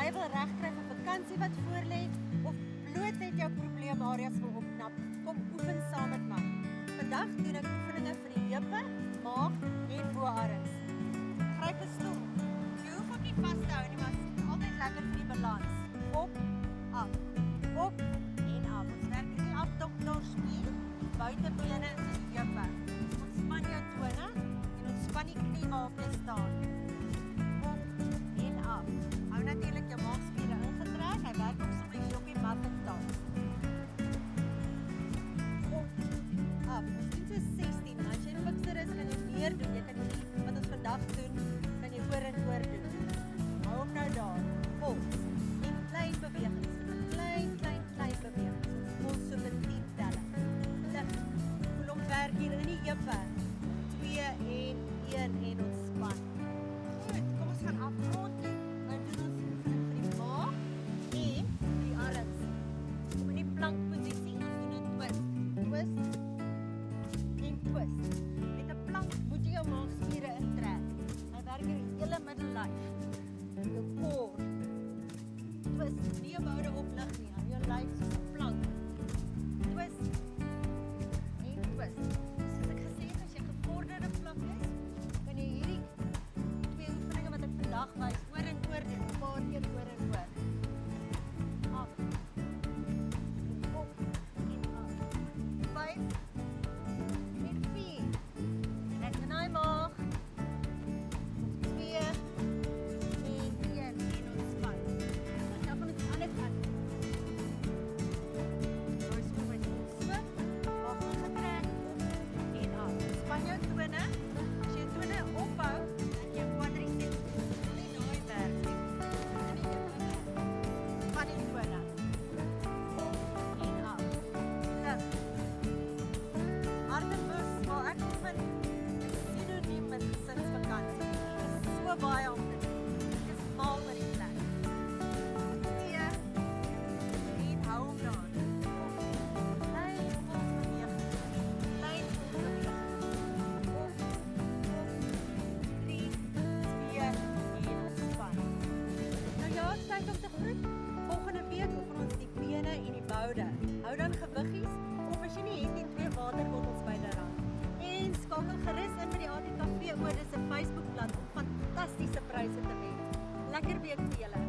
jy wil regkry vir vakansie wat voorlê of bloot net jou probleemareas wil opknap, kom oefen saam met my. Vandag doen ek oefeninge vir die heupe, maag en boarms. Gryp 'n stoel. Jy hoef ook nie vas te hou nie, maar dit is altyd lekker vir die balans. Op, af, op en af. Ons werk in die abdominospier, buitebene en die heupe. Ontspan jou tone en ontspan die knie waarop jy staan. Op en af. Hou natuurlik jou maagspiere ingetrek. Hy werk ook sommer hier op die mat en dans. Op, af. Ons doen so 16. Maar as jy fikser is, kan jy meer doen. Jy kan nie wat ons vandag doen, kan jy oor en oor doen. Hou hom nou daar. Vols. En klein bewegings. Klein bewegings. Ons voel so met 10 telle. Lig. Voel hom werk hier in die heupe. 2 en 1 en ontspan. Goed, kom ons gaan afrond toe. Nou doen ons oefening vir die maag en die arms. Kom in die plankposisie. Ons doen 'n twist. Twist en twist. Met 'n plank moet jy jou maagspiere intrek. Hy werk in die hele middellyf. Jou core. Twist. Nie jou boude oplig nie. Hou jou lyf soos 'n plank. Twist en twist. Soos ek gesê het, as jy gevorderde vlak is, kan jy hierdie 2 oefeninge wat ek vandag wys oor en oor doen. 'n Paar keer oor en oor. Af. Op en af. 5 en 4. Net in die maag. 2 en 1 en ontspan. Dan gaan ons aan die kant. Nou is my so. Maag ingetrek op en af. Span jou tone. As jy tone ophou, dan jy quadriceps. Nie daai werk nie. In die heupe. Span die tone. Op en af. Lig. Hartebus, maar ek oefen sinoniem met gesinsvakansie. Dit is so baie om te doen. Ek is mal oor die plek. En hou hom daar. Klein vols beweging. Klein vols beweging. Op, 3, 2 en ontspan. Nou ja, tyd om te groet. Volgende week oefen ons die bene en die boude. Hou dan gewiggies of as jy nie het nie, 2 waterbottels byderhand. En skakel gerus in by die ATKV Odes se Facebookblad om fantastiese pryse te wen. Lekker week vir julle.